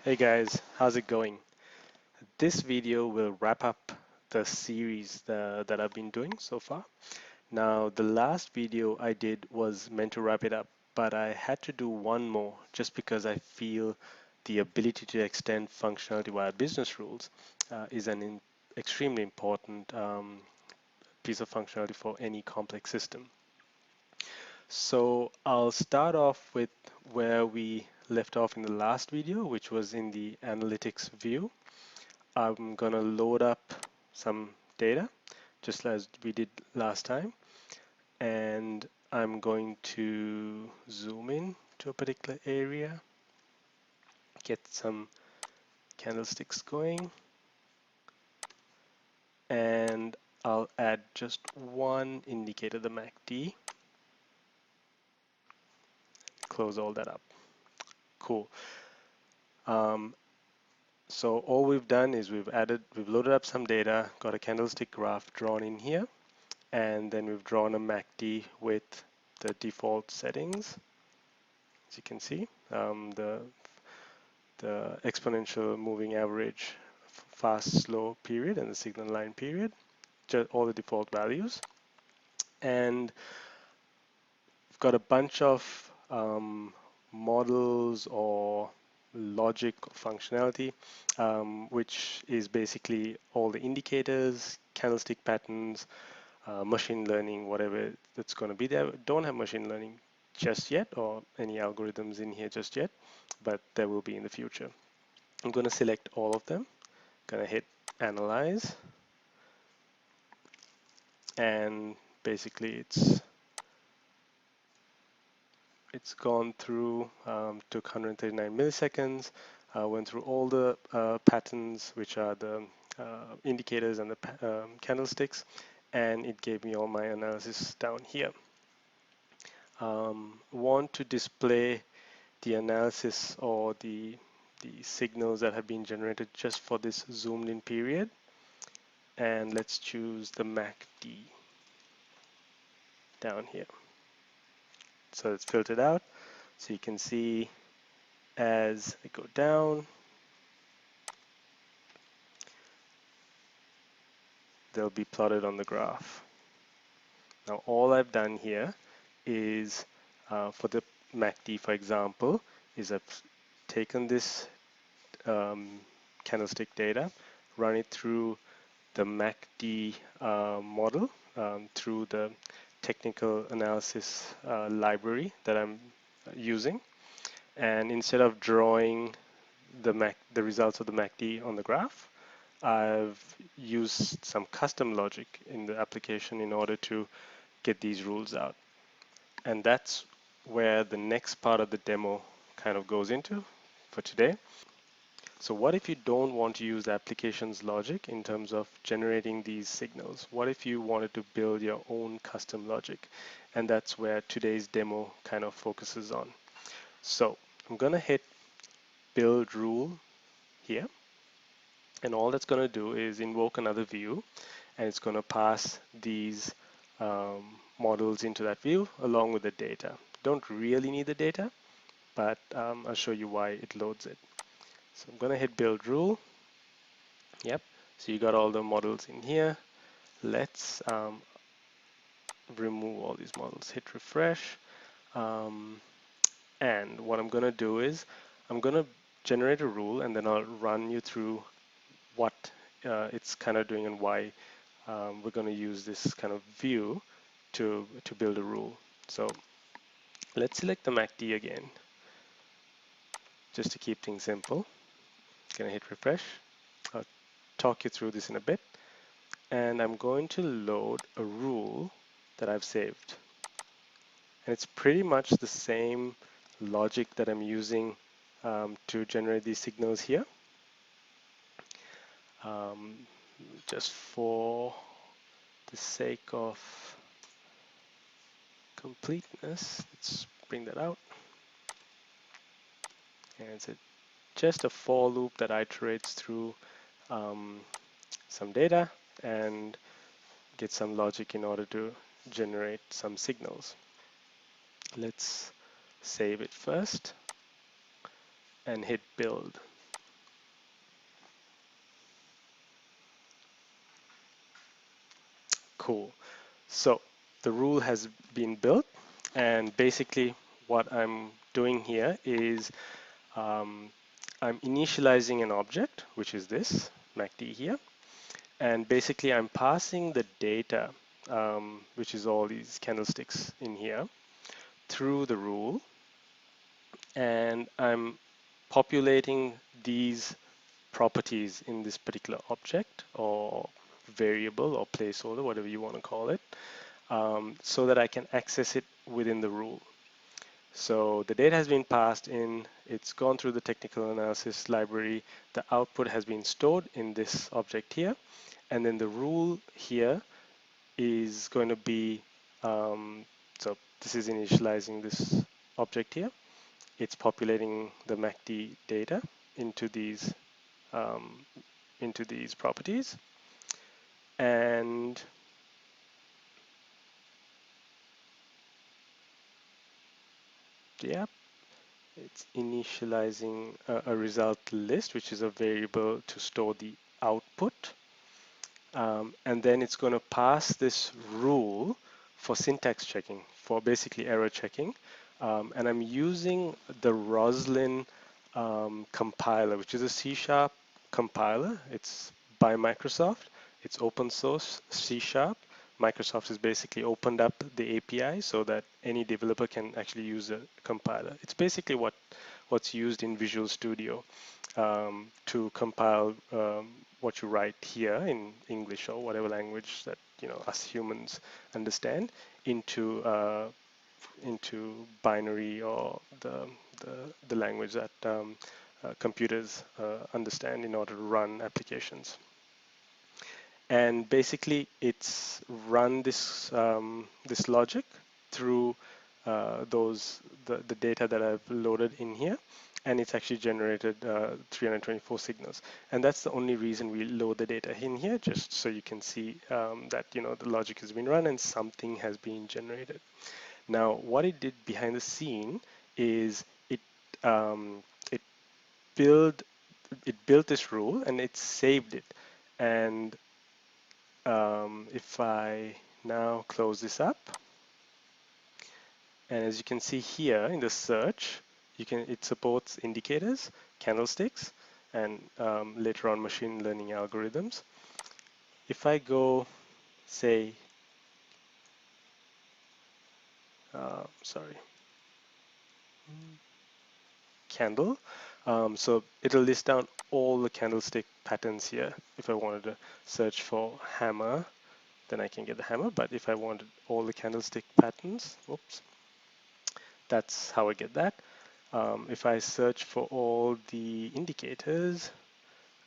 Hey guys, how's it going? This video will wrap up the series that I've been doing so far. Now, the last video I did was meant to wrap it up, but I had to do one more just because I feel the ability to extend functionality via business rules is an extremely important piece of functionality for any complex system. So I'll start off with where we left off in the last video, which was in the analytics view. I'm going to load up some data just as we did last time, and I'm going to zoom in to a particular area, get some candlesticks going, and I'll add just one indicator, the MACD, close all that up. Cool. So all we've done is we've loaded up some data, got a candlestick graph drawn in here, and then we've drawn a MACD with the default settings. As you can see, the exponential moving average, fast, slow period, and the signal line period, just all the default values. And we've got a bunch of models or logic functionality, which is basically all the indicators, candlestick patterns, machine learning, whatever that's going to be there. Don't have machine learning just yet or any algorithms in here just yet, but there will be in the future. I'm going to select all of them, going to hit analyze, and basically it's gone through, took 139 milliseconds, went through all the patterns, which are the indicators and the candlesticks, and it gave me all my analysis down here. Want to display the analysis or the signals that have been generated just for this zoomed in period, and let's choose the MACD down here. So it's filtered out, so you can see as I go down, they'll be plotted on the graph. Now all I've done here is for the MACD, for example, is I've taken this candlestick data, run it through the MACD model, through the technical analysis library that I'm using, and instead of drawing the results of the MACD on the graph, I've used some custom logic in the application in order to get these rules out. And that's where the next part of the demo kind of goes into for today. So what if you don't want to use the application's logic in terms of generating these signals? What if you wanted to build your own custom logic? And that's where today's demo kind of focuses on. So I'm going to hit build rule here. And all that's going to do is invoke another view, and it's going to pass these models into that view along with the data. Don't really need the data, but I'll show you why it loads it. So I'm going to hit build rule. Yep, so you got all the models in here. Let's remove all these models. Hit refresh. And what I'm going to do is I'm going to generate a rule, and then I'll run you through what it's kind of doing and why we're going to use this kind of view to build a rule. So let's select the MACD again, just to keep things simple. Going to hit refresh. I'll talk you through this in a bit. And I'm going to load a rule that I've saved. And it's pretty much the same logic that I'm using to generate these signals here. Just for the sake of completeness, let's bring that out. And it's just a for loop that iterates through some data and get some logic in order to generate some signals. Let's save it first and hit build. Cool. So the rule has been built, and basically what I'm doing here is um, I'm initializing an object, which is this MACD here, and basically I'm passing the data, which is all these candlesticks in here, through the rule, and I'm populating these properties in this particular object or variable or placeholder, whatever you want to call it, so that I can access it within the rule. So the data has been passed in, it's gone through the technical analysis library, the output has been stored in this object here, and then the rule here is going to be, so this is initializing this object here. It's populating the MACD data into these um, properties, and yeah, it's initializing a result list, which is a variable to store the output. And then it's going to pass this rule for syntax checking, for basically error checking. And I'm using the Roslyn compiler, which is a C# compiler. It's by Microsoft. It's open source C#. Microsoft has basically opened up the API so that any developer can actually use a compiler. It's basically what's used in Visual Studio to compile what you write here in English or whatever language that us humans understand into binary or the language that computers understand in order to run applications. And basically, it's run this logic through the data that I've loaded in here, and it's actually generated 324 signals. And that's the only reason we load the data in here, just so you can see that the logic has been run and something has been generated. Now, what it did behind the scene is um, it built this rule and it saved it. And if I now close this up, and as you can see here in the search, it supports indicators, candlesticks, and later on machine learning algorithms. If I go, say, sorry, candle, so it'll list down all the candlestick patterns here. If I wanted to search for hammer, then I can get the hammer. But if I wanted all the candlestick patterns, oops, that's how I get that. If I search for all the indicators,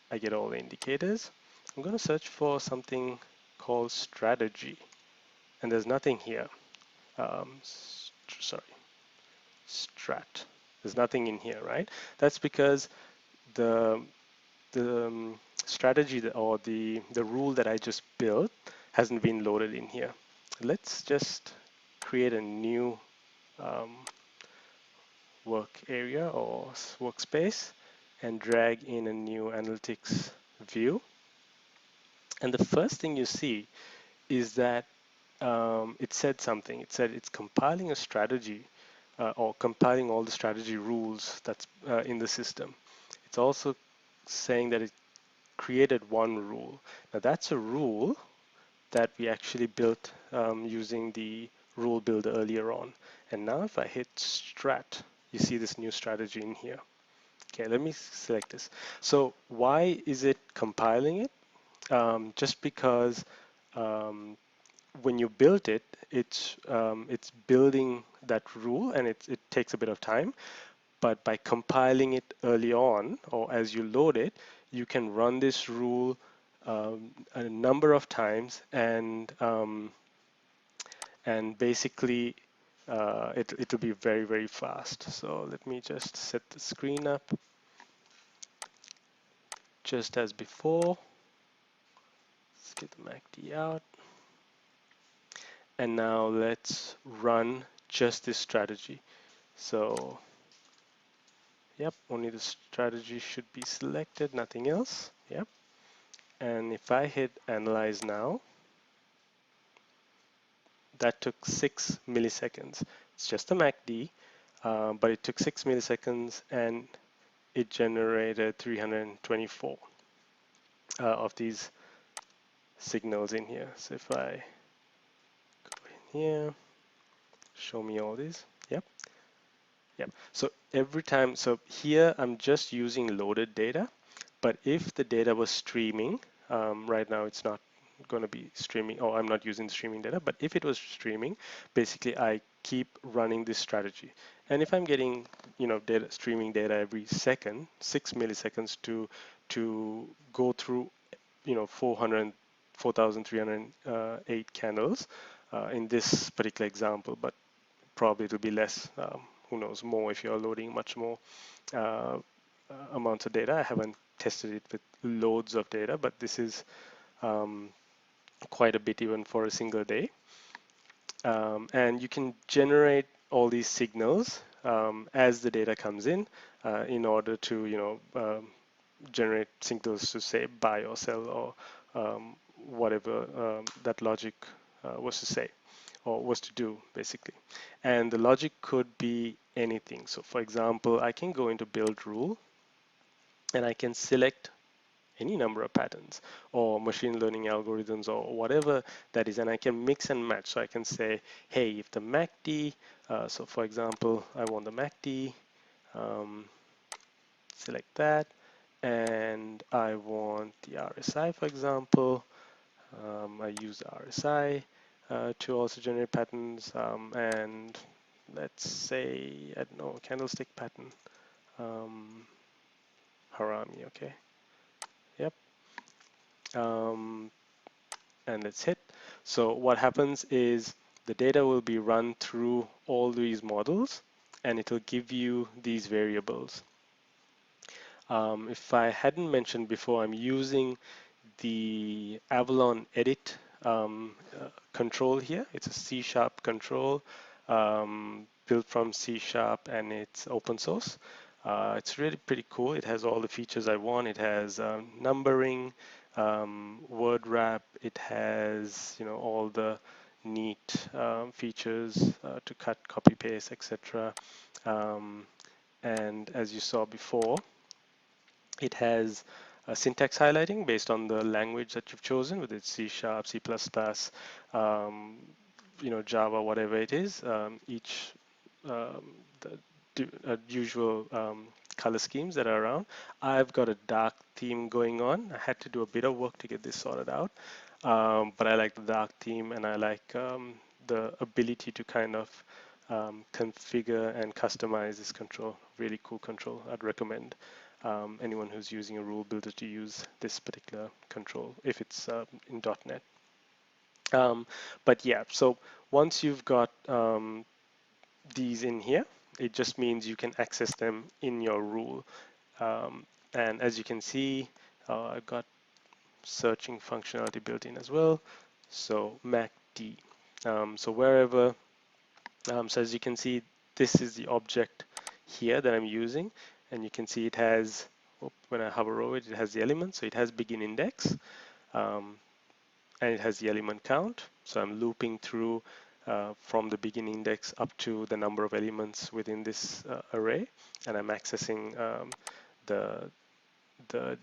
I get all the indicators. I'm going to search for something called strategy, and there's nothing here. Sorry, strat. There's nothing in here, right? That's because the strategy or the rule that I just built hasn't been loaded in here. Let's just create a new work area or workspace and drag in a new analytics view. And the first thing you see is that it said something. It said it's compiling a strategy or compiling all the strategy rules that's in the system. It's also saying that it created one rule. Now that's a rule that we actually built using the rule builder earlier on. And now if I hit strat, you see this new strategy in here. Okay, let me select this. So why is it compiling it? Just because when you build it, it's building that rule, and it takes a bit of time. But by compiling it early on, or as you load it, you can run this rule a number of times, and basically it'll be very, very fast. So let me just set the screen up just as before. Let's get the MACD out. And now let's run just this strategy. So yep, only the strategy should be selected, nothing else. Yep. And if I hit analyze now, that took 6 milliseconds. It's just a MACD, but it took 6 milliseconds and it generated 324 of these signals in here. So if I go in here, show me all these. Yep. Yep. So every time, so here I'm just using loaded data, but if the data was streaming, right now it's not going to be streaming, or I'm not using streaming data, but if it was streaming, basically I keep running this strategy. And if I'm getting, data streaming data every second, 6 milliseconds to go through, 4,308 candles in this particular example, but probably it'll be less, who knows, more if you're loading much more uh, amounts of data. I haven't tested it with loads of data, but this is um, quite a bit even for a single day. And you can generate all these signals as the data comes in order to, generate signals to say buy or sell or whatever that logic was to say or was to do basically. And the logic could be anything. So for example, I can go into build rule and I can select any number of patterns or machine learning algorithms or whatever that is, and I can mix and match. So I can say, hey, if the MACD, so for example, I want the MACD, um, select that, and I want the RSI, for example. I use the RSI to also generate patterns, and let's say, I don't know, candlestick pattern, Harami, okay, yep, and let's hit. So what happens is the data will be run through all these models, and it will give you these variables. If I hadn't mentioned before, I'm using the Avalon edit control here. It's a C# control built from C# and it's open source. It's really pretty cool. It has all the features I want. It has numbering, word wrap. It has all the neat features to cut, copy, paste, etc. And as you saw before, it has syntax highlighting based on the language that you've chosen, whether it's C#, C++, um, Java, whatever it is. Each the usual color schemes that are around. I've got a dark theme going on. I had to do a bit of work to get this sorted out, but I like the dark theme, and I like the ability to kind of configure and customize this control. Really cool control. I'd recommend anyone who's using a rule builder to use this particular control if it's in .NET. But yeah, so once you've got these in here, it just means you can access them in your rule. And as you can see, I've got searching functionality built in as well. So MACD. So wherever, so as you can see, this is the object here that I'm using, and you can see it has, when I hover over it, it has the element. So it has begin index, and it has the element count. So I'm looping through from the begin index up to the number of elements within this array, and I'm accessing the the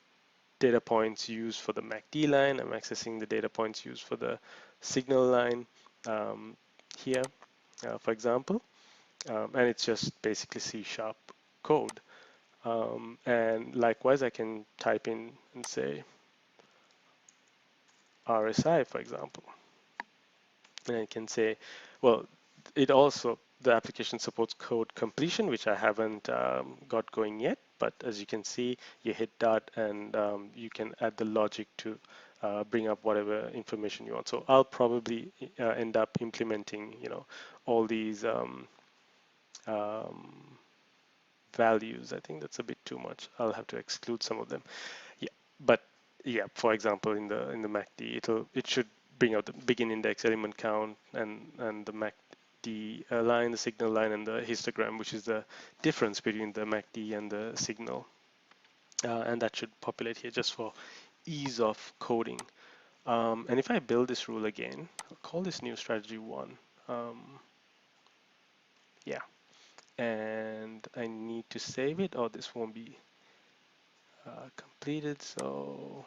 data points used for the MACD line. I'm accessing the data points used for the signal line here, for example, and it's just basically C# code. And likewise, I can type in and say RSI, for example. And I can say, well, it also, the application supports code completion, which I haven't got going yet. But as you can see, you hit dot and you can add the logic to bring up whatever information you want. So I'll probably end up implementing, all these values. I think that's a bit too much. I'll have to exclude some of them. Yeah, but yeah, for example, in the MACD, it should bring out the begin index, element count, and the MACD line, the signal line, and the histogram, which is the difference between the MACD and the signal, and that should populate here just for ease of coding. And if I build this rule again, I'll call this new strategy 1. Yeah, and I need to save it, or this won't be completed, so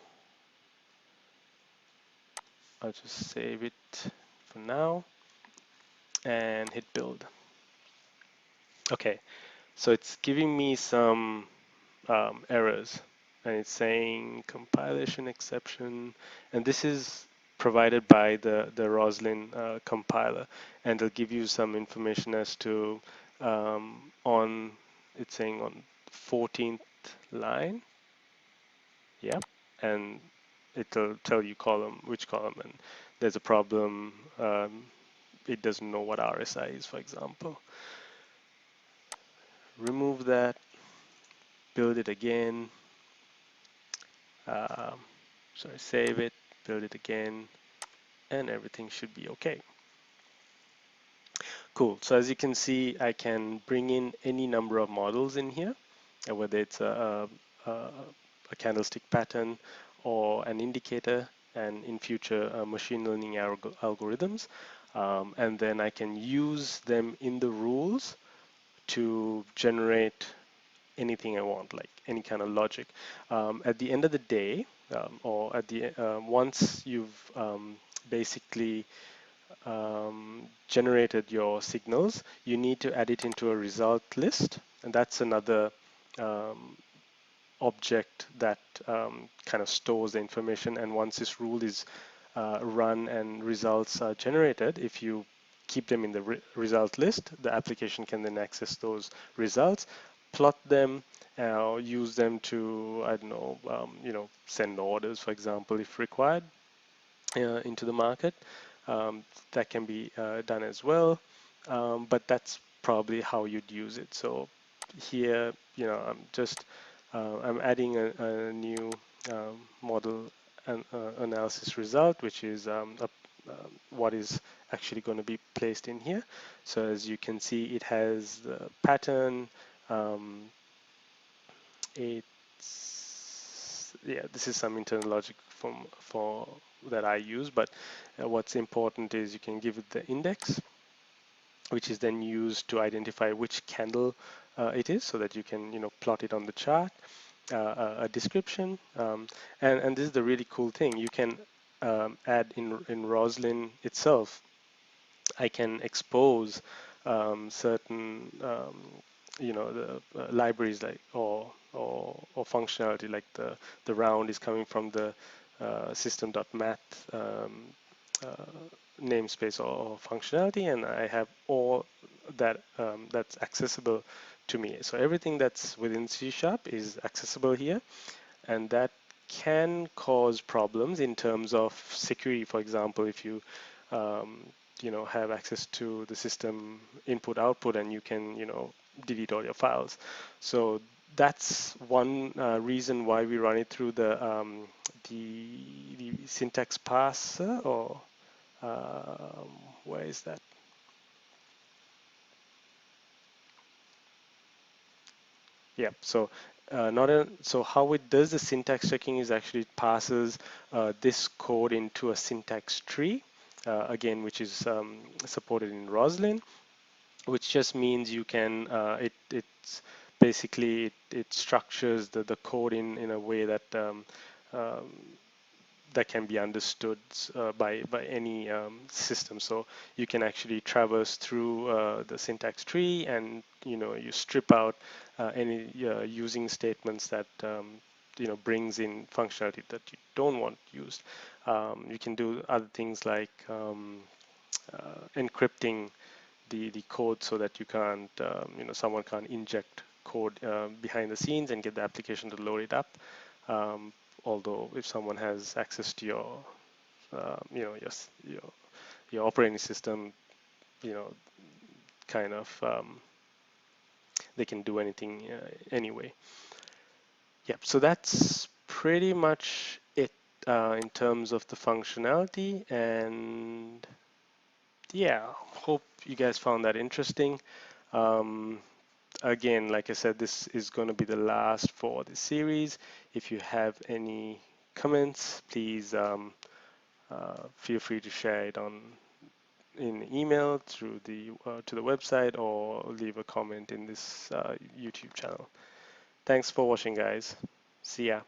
I'll just save it for now and hit build. Okay, so it's giving me some errors, and it's saying compilation exception, and this is provided by the Roslyn compiler, and it'll give you some information as to on, it's saying on 14th line, yep, and it'll tell you which column, and there's a problem. It doesn't know what RSI is, for example. Remove that, build it again. Sorry, save it, build it again, and everything should be okay. Cool. So as you can see, I can bring in any number of models in here, whether it's a candlestick pattern or an indicator, and in future machine learning algorithms. And then I can use them in the rules to generate anything I want, like any kind of logic. At the end of the day, or at the once you've basically generated your signals, you need to add it into a result list, and that's another um, object that kind of stores the information. And once this rule is run and results are generated, if you keep them in the result list, the application can then access those results, plot them, use them to, I don't know, send orders, for example, if required, into the market. That can be done as well, but that's probably how you'd use it. So here, I'm adding a new model analysis result, which is what is actually going to be placed in here. So as you can see, it has the pattern. This is some internal logic for that I use, but what's important is you can give it the index, which is then used to identify which candle it is, so that you can plot it on the chart. A description, and this is the really cool thing. You can add in Roslyn itself. I can expose certain the libraries, like or functionality, like the round is coming from the system.math namespace or functionality, and I have all that that's accessible to me. So everything that's within C# is accessible here, and that can cause problems in terms of security. For example, if you have access to the system input output, and you can delete all your files. So that's one reason why we run it through the syntax parser, or where is that? Yeah, so so how it does the syntax checking is actually it passes this code into a syntax tree, again, which is supported in Roslyn, which just means you can it's basically it structures the code in a way that um, that can be understood by any system. So you can actually traverse through the syntax tree, and you strip out any using statements that brings in functionality that you don't want used. You can do other things like encrypting the code, so that you can't someone can't inject code behind the scenes and get the application to load it up. Um, Although if someone has access to your your operating system, you know kind of they can do anything anyway. Yep, so that's pretty much it in terms of the functionality. And yeah, hope you guys found that interesting. um, Again, like I said, this is going to be the last for the series. If you have any comments, please feel free to share it on in email through the to the website or leave a comment in this YouTube channel. Thanks for watching, guys. See ya.